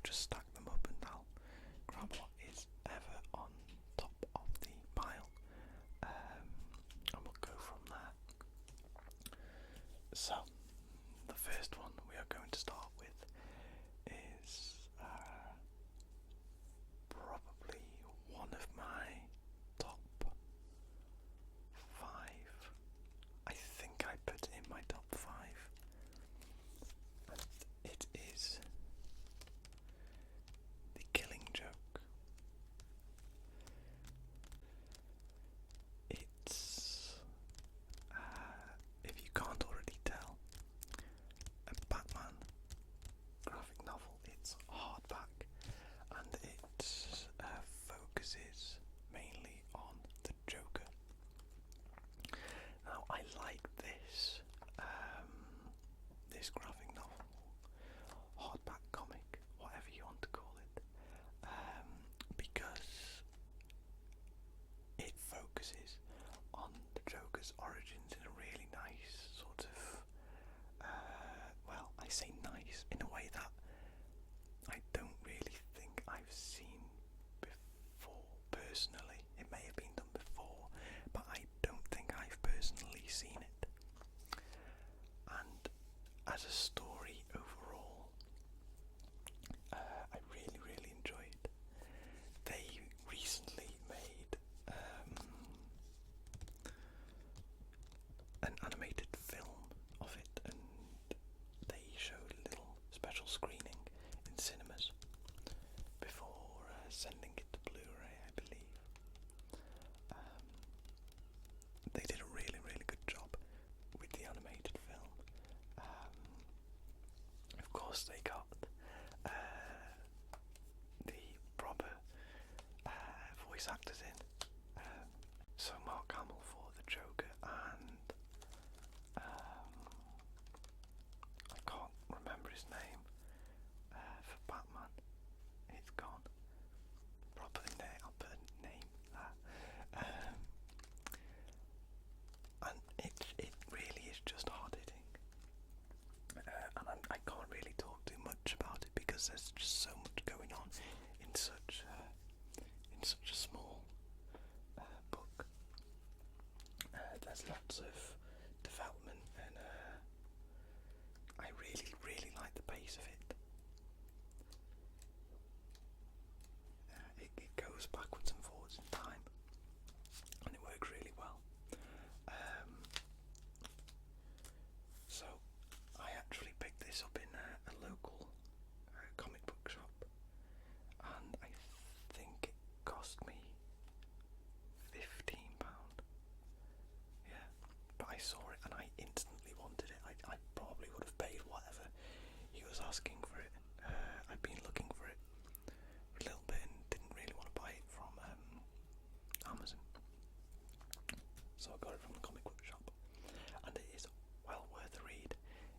just stack them up and I'll grab what is ever on top of the pile, and we'll go from there. So, the first one we are going to start with is probably one of my top 5. I think I put it in my top 5. And it is The Killing Joke. It's, if you can't already tell, a Batman graphic novel. It's hardback and it focuses mainly on the Joker. Now I like this this graphic novel, hardback comic, whatever you want to call it, because it focuses on the Joker's origins in a really nice sort of, well, I say nice in a way that I don't really think I've seen before personally. It may have been done before, but I don't think I've personally seen it. And as a story overall, I really, really enjoyed. They recently made an animated film of it, and they showed a little special screening in cinemas before sending it to Blu-ray, I believe. They did a really, really good job with the animated film. Of course, they got the proper voice actors in. So Mark Hamill for the Joker, and I can't remember his name for Batman. It's gone. Proper name. I'll put a name there. And it really is just hard hitting. And I can't really talk too much about it because there's just so much going on in such a small book. There's lots of development, and I really, really like the pace of it. It goes backwards and forwards in time, and it works really well. So I actually picked this up in a local comic book shop, and I think it cost me £15. Yeah, but I saw it and I instantly wanted it. I probably would have paid whatever he was asking for it. I've been looking for it for a little bit and didn't really want to buy it from Amazon, so I got it from the comic book shop, and it is well worth a read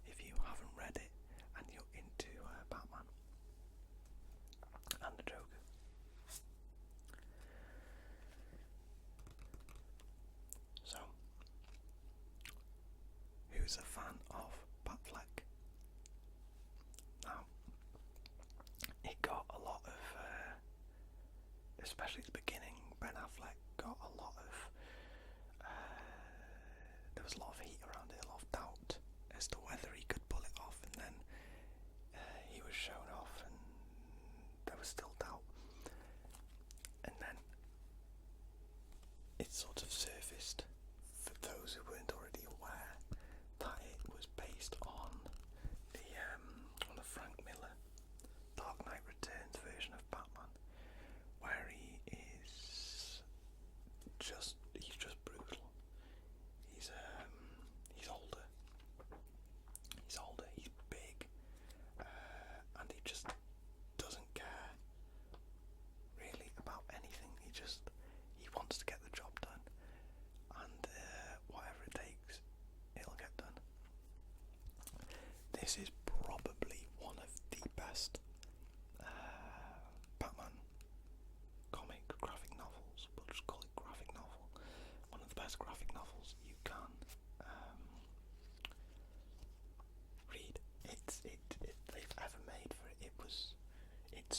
if you haven't read it and you're into Batman and the Joker. So, who's a fan of Batfleck? Now, it got a lot of, especially at the beginning, Ben Affleck got a lot of, there was a lot of heat around it, a lot of doubt as to whether he could pull it off, and then he was shown off and there was still doubt. And then it sort of surfaced for those who weren't already aware that it was based on the Frank Miller Dark Knight Returns version of Batman, where he's just brutal. He's older. He's big, and he just doesn't care really about anything. He wants to get the job done, and whatever it takes, it'll get done. This is probably one of the best Batman comic graphic novels. We'll just call it graphic novel. One of the best graphic novels you can read. They've ever made for it. It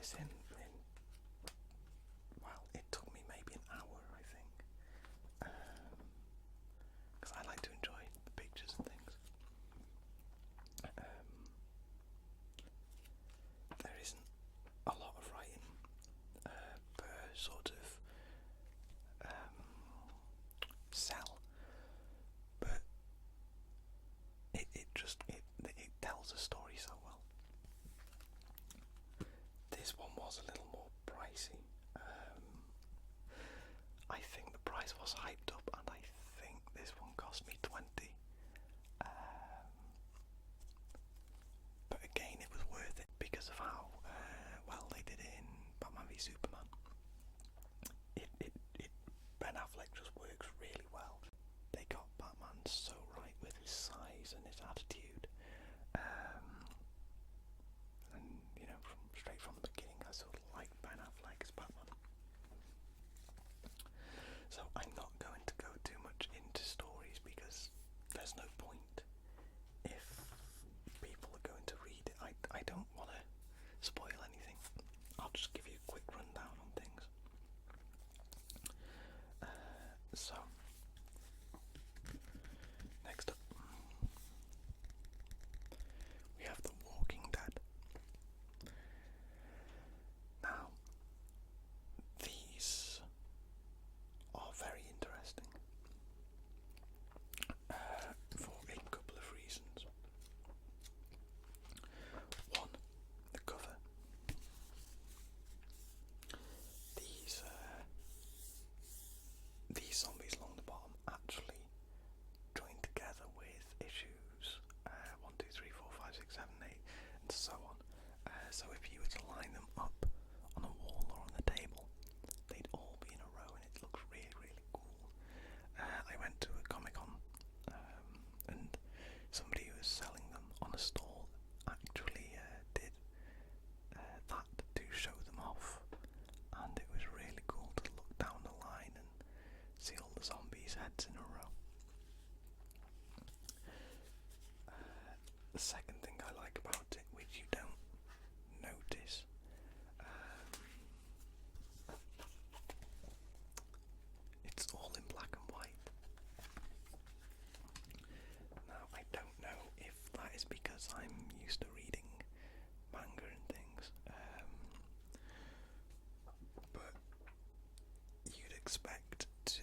this in well, it took me maybe an hour, I think, because I like to enjoy the pictures and things. There isn't a lot of writing per sort of cell, but it tells a story so well. This one was a little more pricey. I think the price was hyped up, and I think this one cost me 20. But again, it was worth it because of how well they did it in Batman v Superman. Ben Affleck just works really well. They got Batman so right with his size and his attitude. And you know, straight from the beginning, I sort of liked Ben Affleck as Batman. So I'm not going to go too much into stories because there's no point if people are going to read it. I don't want to spoil anything. I'll just give you a quick rundown on things. So, next up, we have The Walking Dead. Now, these are very interesting for a couple of reasons. One, the cover. These zombies along the bottom actually join together with issues 1, 2, 3, 4, 5, 6, 7, 8, and so on. So if you were to line them up on a wall or on a table, they'd all be in a row, and it looks really, really cool. I went to a Comic-Con, and somebody who was selling them on a stall actually did that to show them off, and it was really cool to look down the line and see all the zombies' heads in a row. The second thing I like about it, which you don't notice, it's all in black and white. Now, I don't know if that is because I'm used to reading manga and things, but you'd expect to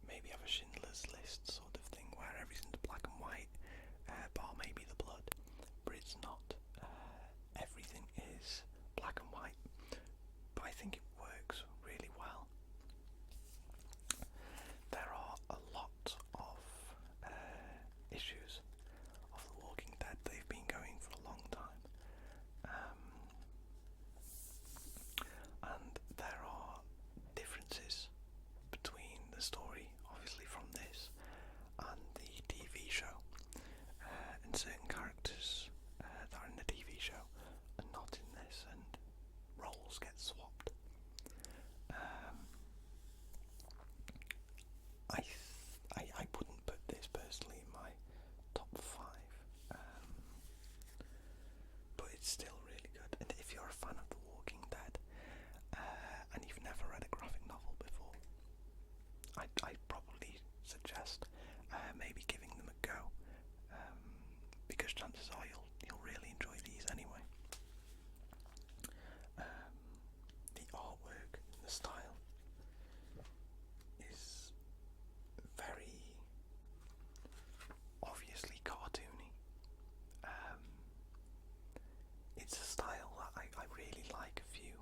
maybe have a Schindler's List sort of thing where everything's black and white, bar maybe the blood, but it's not. Everything is black and white, but I think it works really well. There are a lot of issues of The Walking Dead. They've been going for a long time, and there are differences between the story, obviously from this, and the TV show, and certain characters that are in the TV show are not in this, and roles get swapped. I wouldn't put this personally in my top 5, but it's still really good. And if you're a fan of The Walking Dead, and you've never read a graphic novel before, I'd probably suggest maybe giving them a go, because chances are you'll really enjoy these anyway. The artwork, the style is very obviously cartoony. It's a style that I really like. A few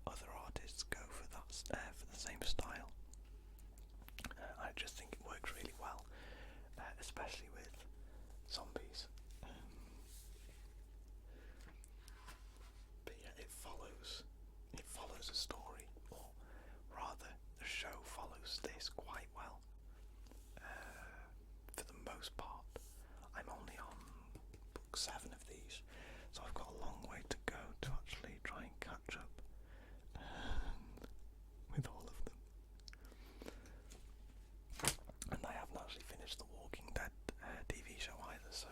other artists go for that, for the same style. I just think it works really well, especially with zombies. But yeah, it follows a story, or rather, the show follows this quite well. For the most part, I'm only on book 7 of these, so I've got a long way to go to actually try and catch up with all of them. And I haven't actually finished The Walking Dead TV show either, so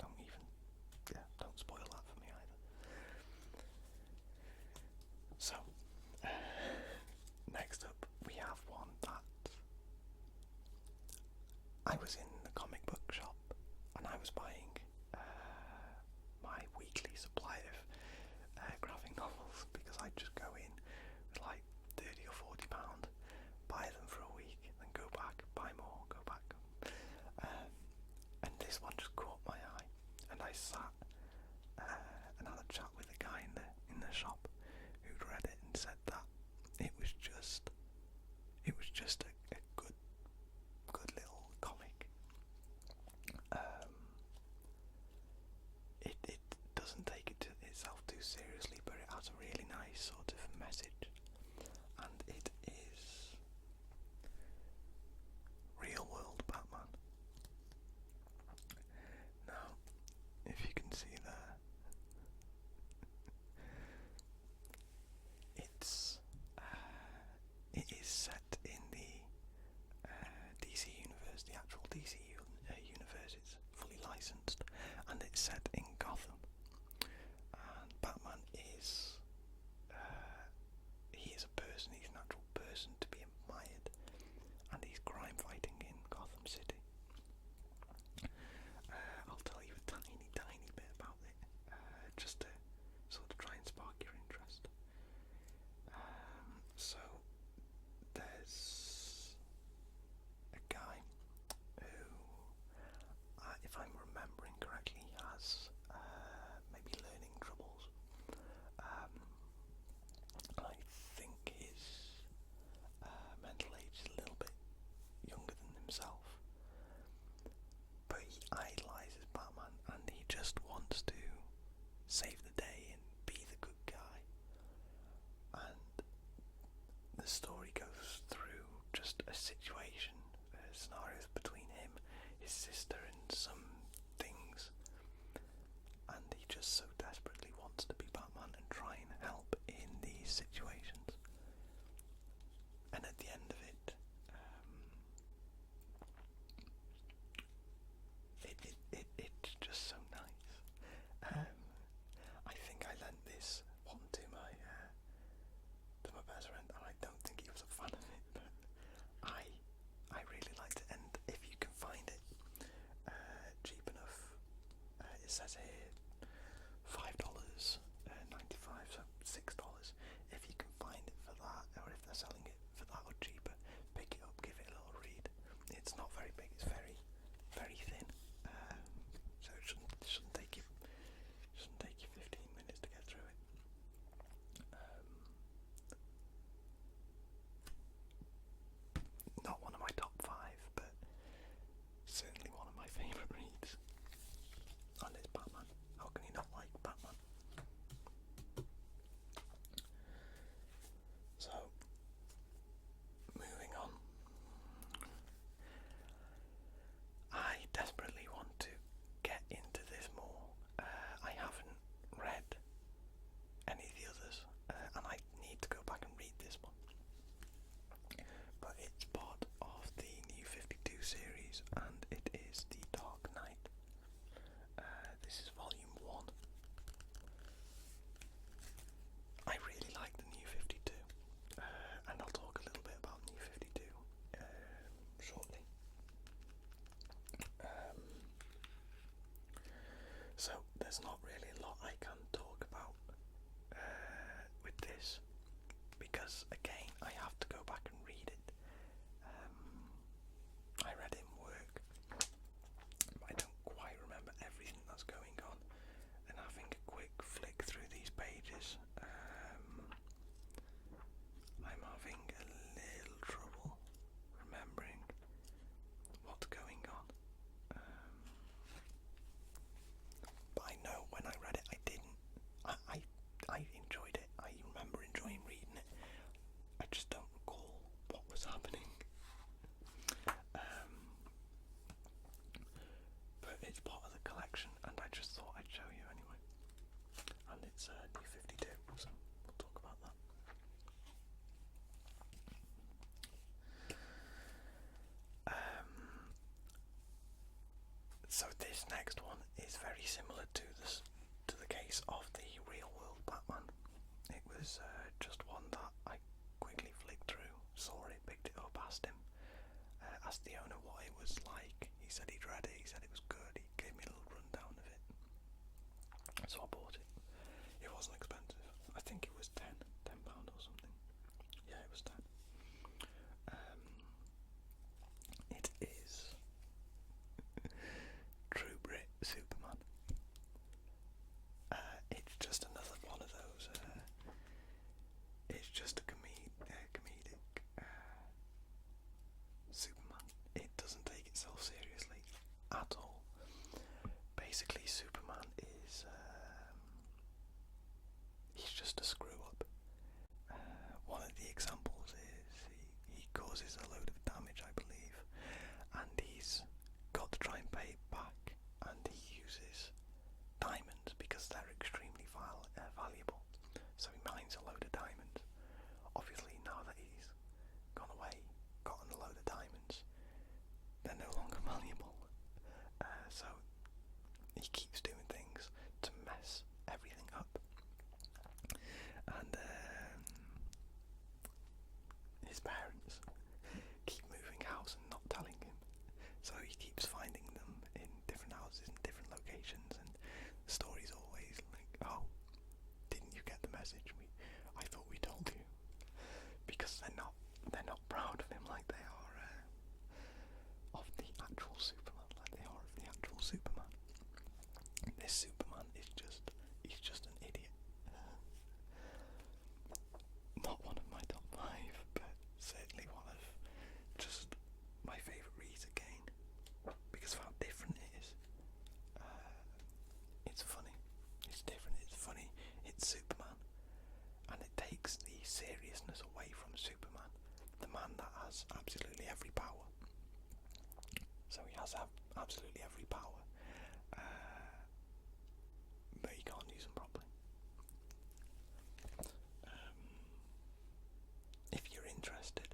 don't spoil that for me either. I was in the comic book shop and I was buying my weekly supply of graphic novels, because I'd just go in with like £30 or £40, buy them for a week, then go back, buy more, go back. And this one just caught my eye, and I sat and had a chat with a guy in the shop who'd read it and said that it was just a good little comic. It doesn't take itself too seriously, but it has a really nice sort of message, and it is real world Batman. Now, if you can see there, it is set in the DC universe, the actual DC universe. It's fully licensed, and it's set in Gotham. And Batman is he is a person. He's an actual person to be admired, and he's crime fighting in Gotham City. I'll tell you a tiny bit about it, just to sort of try and spark your interest. So there's a guy who, if I'm remembering correctly, has maybe learning troubles. I think his mental age is a little bit younger than himself, but he idolises Batman and he just wants to save the day and be the good guy. And the story goes through just a situation, scenarios between him, his sister, and some things, and he just so desperately wants to be Batman and try and help in these situations. And at the end of it, it's just so nice. I think I lent this one to my best friend, and I don't think he was a fan of it, but I really liked it. And if you can find it cheap enough, it says here $5.95, so $6. If you can find it for that, or if they're selling it for that or cheaper, pick it up, give it a little read. It's not very big, it's very, very thin, so it shouldn't take you 15 minutes to get through it. Not one of my top 5, but certainly one of my favourite reads. And it's Batman. How can you not like Batman? So, moving on. I desperately want to get into this more. I haven't read any of the others, and I need to go back and read this one. But it's part of the New 52 series, and it is The Dark Knight. This is volume 1. I really like the New 52, and I'll talk a little bit about New 52 shortly. So there's not really a lot I can talk about with this, because again I have to go back and read it. I read it in work, but I don't quite remember everything that's going on, and having a quick flick through these pages, I'm having a little trouble remembering what's going on. But I know when I read it, I enjoyed it. I remember enjoying reading it. I just don't recall what was happening. But it's part of the collection, and I just thought I'd show you anyway. And it's New 52, so we'll talk about that. So this next one is very similar to the case of the real world Batman. It was just one that I quickly flicked through, saw it, picked it up, asked him, asked the owner what it was like, said he'd read it, he said it was good, he gave me a little rundown of it. So I bought it. It wasn't expensive. I think it was £10 or something. Yeah, it was 10. It is True Brit Superman. It's just another one of those. It's just a comedic Superman. It doesn't take itself seriously at all. Basically, Superman is he's just a screw up. One of the examples is he causes a load of damage, I believe, and he's got to try and pay it back, and he uses diamonds because they're extremely valuable. So he mines a load of diamonds. Obviously, now that he's gone away, gotten a load of diamonds, they're no longer valuable. So he keeps doing things to mess everything up. And his parents keep moving house and not telling him. So he keeps finding them in different houses in different locations, and the story's always like, oh, didn't you get the message? I thought we told you. Because they're not proud of him like they are of the actual Superman, like they are of the actual Superman. This Superman is he's just an idiot. Not one of my top 5, but certainly one of just my favourite reads again, because of how different it is. It's funny, it's different, it's funny, it's Superman, and it takes the seriousness away from Superman, the man that has absolutely every power. So he has absolutely every power, but he can't use them properly. If you're interested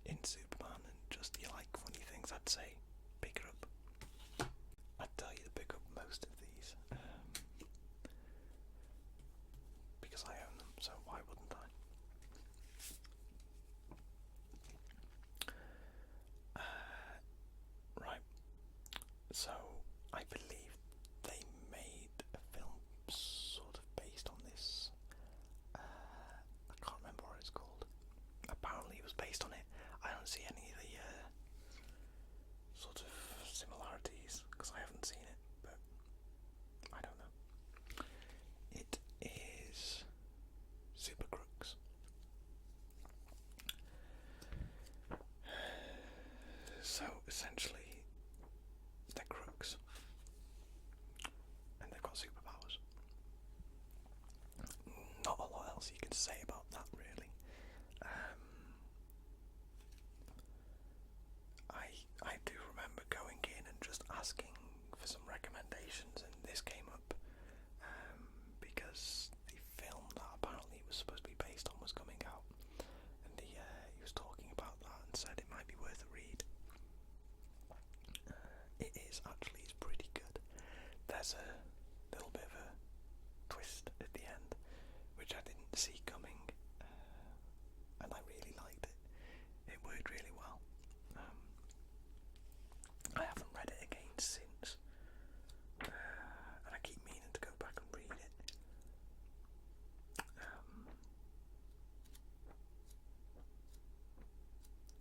in Superman and just you like funny things, I'd say pick it up. I'd tell you to pick up most of these, because I own them, so why wouldn't I? Right, so I believe they made a film sort of based on this. I can't remember what it's called. Apparently it was based on it. I don't see any of the sort of similarities because I haven't seen it, but I don't know. It is Super Crooks. So essentially they're crooks and they've got superpowers. Not a lot else you can say about that, really. I do remember going in and just asking for some recommendations, and this came up because the film that apparently it was supposed to be based on was coming out, and he was talking about that and said it might be worth a read. It is actually, it's pretty good. There's a little bit of a twist at the end, which I didn't see coming, and I really liked it. It worked really well. I haven't read it again since, and I keep meaning to go back and read it.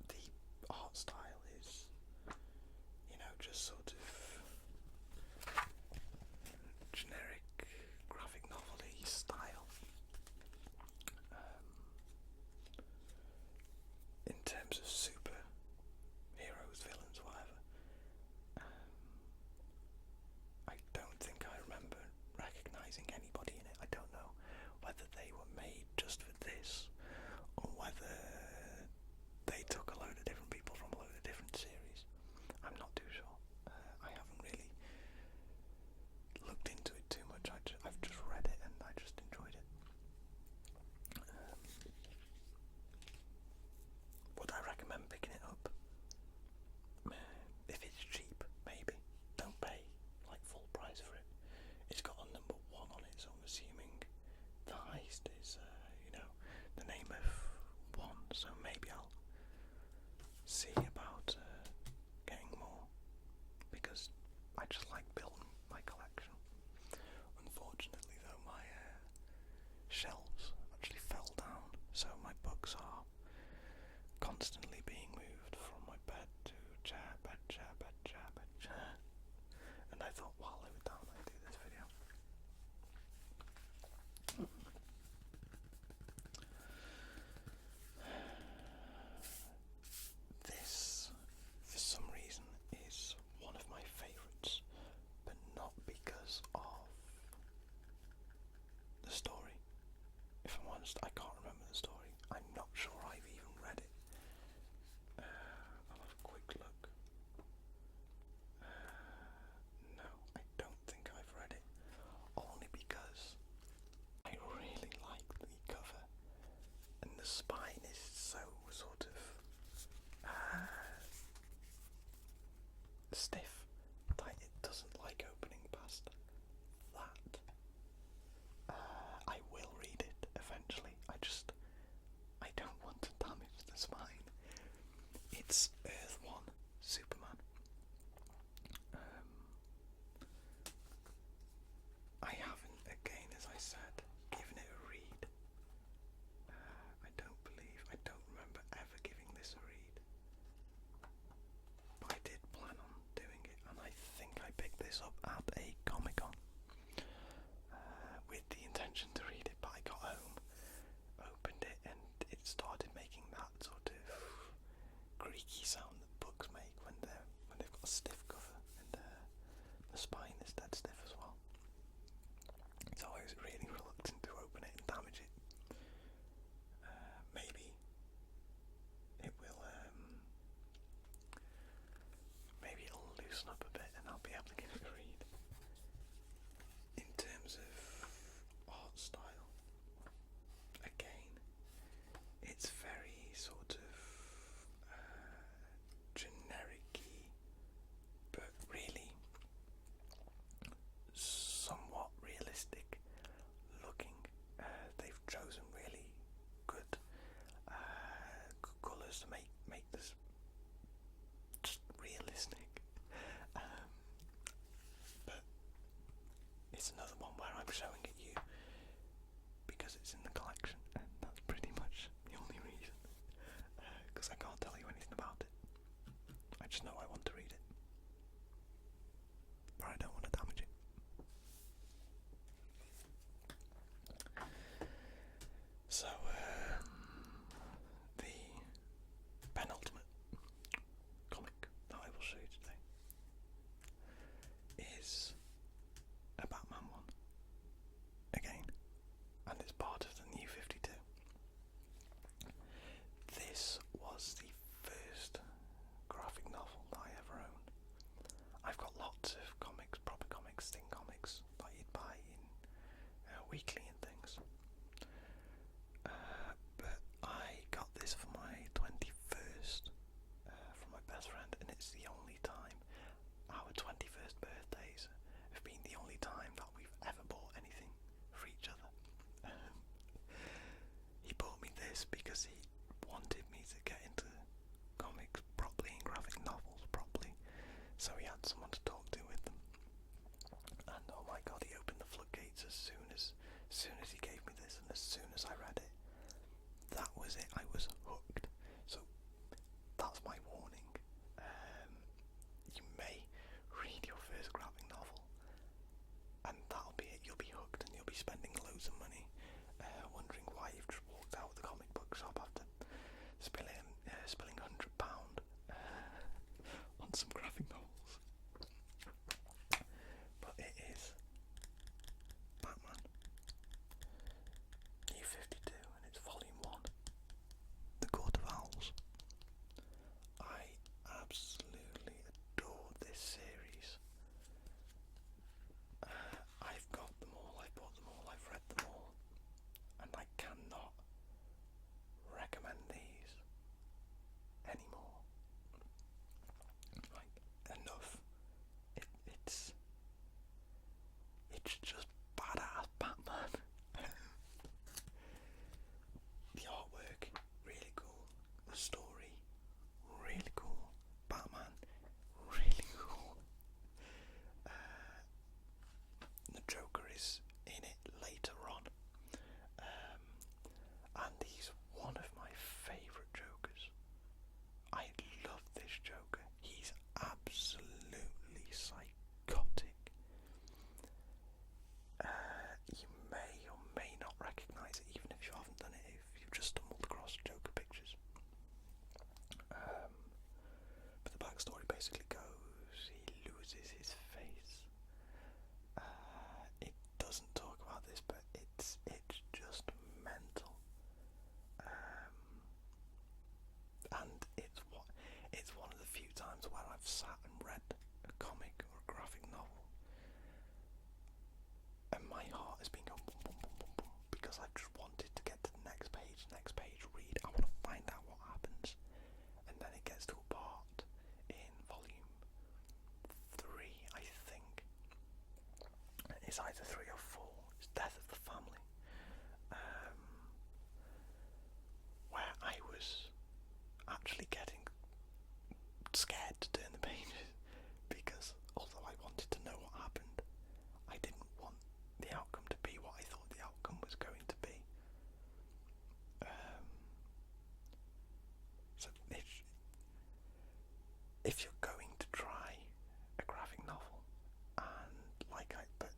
The art style is, just sort of generic graphic novel-y style. In terms of superheroes, villains, whatever, I don't think I remember recognising anybody in it. I don't know whether they were made just for this, or whether they took a load of different people from a load of different series. I'm not too sure. I haven't really looked into it too much. I've just read it and I just enjoyed it. Would I recommend picking it up? If it's cheap, maybe. Don't pay like full price for it. It's got a number 1 on it, so I'm assuming the Heist is, the Unfortunately though, my shelves actually fell down, so my books are constantly being moved from my bed to chair, bed, chair, bed, chair, bed, chair. And I thought while they were down I'd do this video. This, for some reason, is one of my favourites, but not because of the story. If I'm honest, I can't remember the story. I'm not sure I've even read it. I'll have a quick look. No, I don't think I've read it. Only because I really like the cover. And the spine is so sort of stiff that it doesn't like opening past that. I will read it eventually. I don't want to damage the spine. It's Earth 1 Superman. I haven't, again, as I said, given it a read. I don't remember ever giving this a read. But I did plan on doing it, and I think I picked this up at a Comic-Con with the intention to read it, but I got home, opened it, and it started making that sort of creaky sound that books make when they've got a stiff cover, and the spine is dead stiff as well. So I was really reluctant to open it and damage it. Maybe it will, maybe it'll loosen up a bit and I'll be able to give it a read. In terms of art style, again, it's very sort of generic-y, but really somewhat realistic looking. They've chosen really good colours to make this just realistic. But it's another one where I'm showing it you because it's in the collection, and that's pretty much the only reason. Because I can't tell you anything about it. I just know I want to read it, but I don't want to damage it. So, the penultimate comic that I will show you today is a Batman one, again, and it's part of the New 52. This was the first graphic novel that I ever owned. I've got lots of comics, proper comics, thin comics that you'd buy in weekly and things. But I got this for my 21st from my best friend, and it's the only time, our 21st birthdays have been the only time that we've ever bought anything for each other. He bought me this because he wanted me to get into comics properly and graphic novels properly, so he had someone to talk to with them. And oh my god, he opened the floodgates as soon as he gave me this, and as soon as I read it, that was it. I was hooked. So that's my warning. You may read your first graphic novel, and that'll be it. You'll be hooked, and you'll be spending loads of money, wondering why you've just walked out of the comic book shop after spilling £100 on some graphic novels. But it is Batman New 52, and it's volume 1, The Court of Owls. I absolutely adore this series. I've got them all, I've bought them all, I've read them all, and I cannot recommend these anymore. Like, enough. It's just badass Batman. The artwork, really cool. The story, really cool. Batman, really cool. The Joker is It's either 3 or 4. It's Death of the Family, where I was actually getting scared to turn the pages, because although I wanted to know what happened, I didn't want the outcome to be what I thought the outcome was going to be. So if you're going to try a graphic novel, but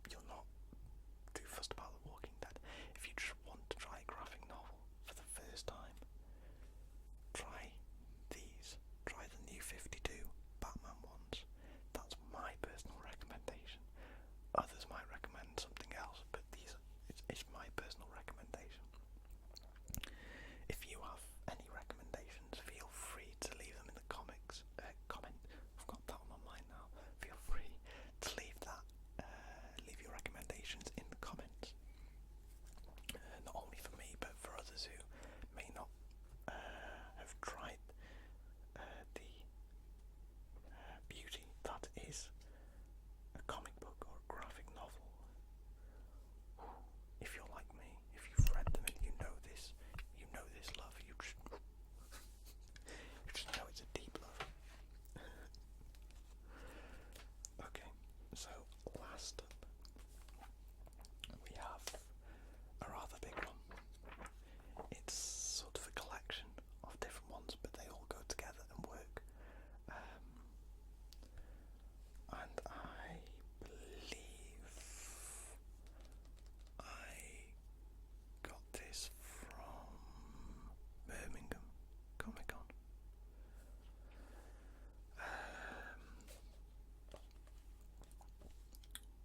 you're not too fussed about The Walking Dead, if you just want to try a graphic novel for the first time, try these. Try the new 52 Batman ones. That's my personal recommendation. Others might recommend something else, but it's my personal recommendation. If you have any recommendations, feel free to leave them in the comics comment. I've got that on my mind now. Feel free to leave your recommendations in the comments. Not only for me, but for others who may not have tried the beauty that is a comic book or a graphic novel. If you're like me, if you've read them and you know this love, you just know it's a deep love. Okay, so last up, we have a rather big one. It's sort of a collection of different ones, but they all go together and work. And I believe I got this from Birmingham Comic Con.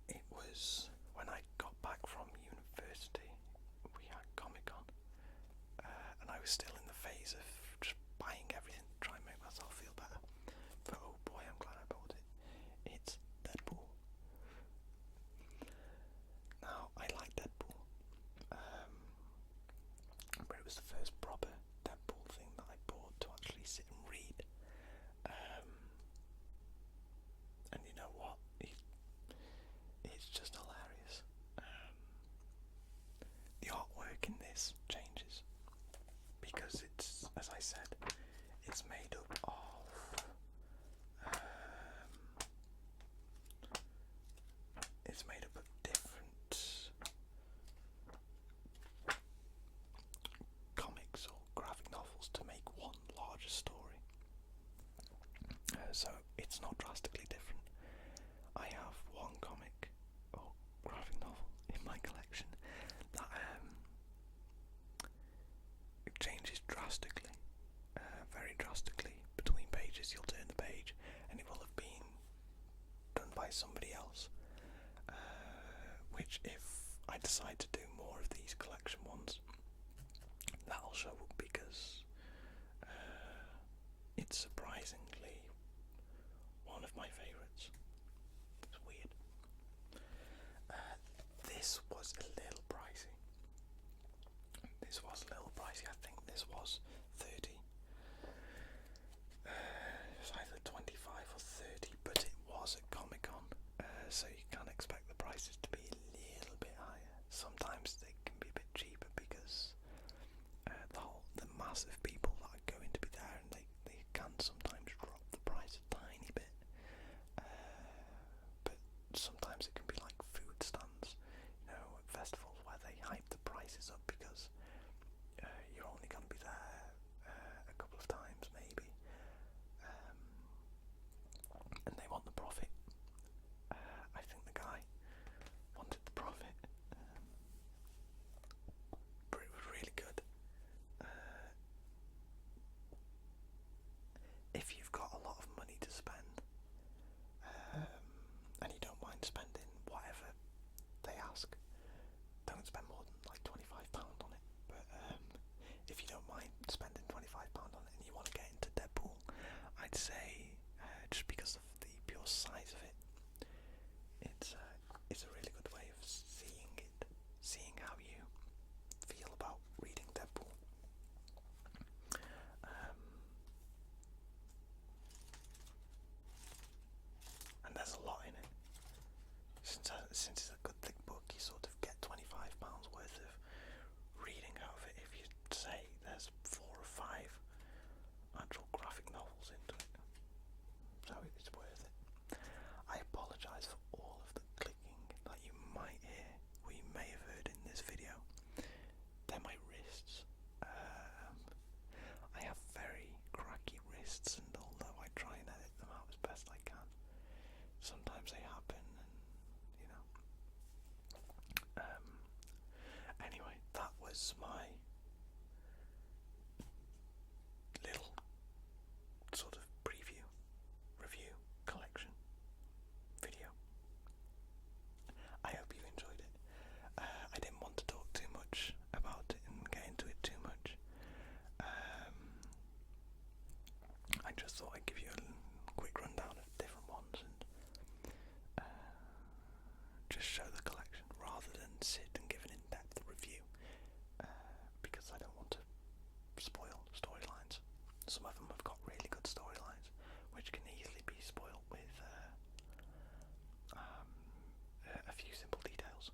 It was when I got back from university, we had Comic Con, and I was still in the phase of just buying everything to try and make myself feel better. But oh boy, I'm glad I bought it. It's Deadpool. Now, I like Deadpool, but it was the first proper Deadpool thing that I bought to actually sit and read. And you know what? It's just hilarious. The artwork in this changes because it's, as I said, it's made up of different comics or graphic novels to make one larger story. So it's not drastically different. I have one comic or graphic novel in my collection that it changes drastically, very drastically. Between pages, you'll turn the page and it will have been done by somebody else. Which, if I decide to do more of these collection ones, that'll show up because it's surprisingly one of my favourites. It's weird. This was a little pricey. I think this was 30. It was either 25 or 30, but it was at Comic Con, so you can expect the prices to be a little bit higher. Sometimes they can be a bit cheaper because the massive people that are going to be there, and they can sometimes drop the price a tiny bit. But sometimes it can be like food stands, at festivals where they hype the prices up because you're only going to be there a couple of times maybe, and they want the profit. I think the guy wanted the profit, but it was really good. If you've got a lot of money to spend, and you don't mind spending whatever they ask, don't spend more than like £25 on it. But if you don't mind spending £25 on it and you want to get into Deadpool, I'd say just because of the pure size of it, it's a really good way of seeing how you feel about reading Deadpool. And there's a lot in it. since it's a good thick book, you sort of get £25 worth of reading out of it if you say there's 4 or 5 actual graphic novels into it. So it's worth it. I apologise for all of the clicking that you might hear, or you may have heard in this video. They're my wrists. I have very cracky wrists, and although I try and edit them out as best I can, sometimes they happen, and you know. Anyway, that was my little sort of preview, review, collection video. I hope you enjoyed it. I didn't want to talk too much about it and get into it too much. I just thought I'd give you a quick rundown of different ones and just show the collection rather than sit and give an in-depth review, because I don't want to spoil storylines. Some of them have got really good storylines which can easily be spoiled with a few simple details,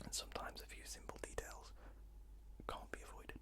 and sometimes a few simple details can't be avoided.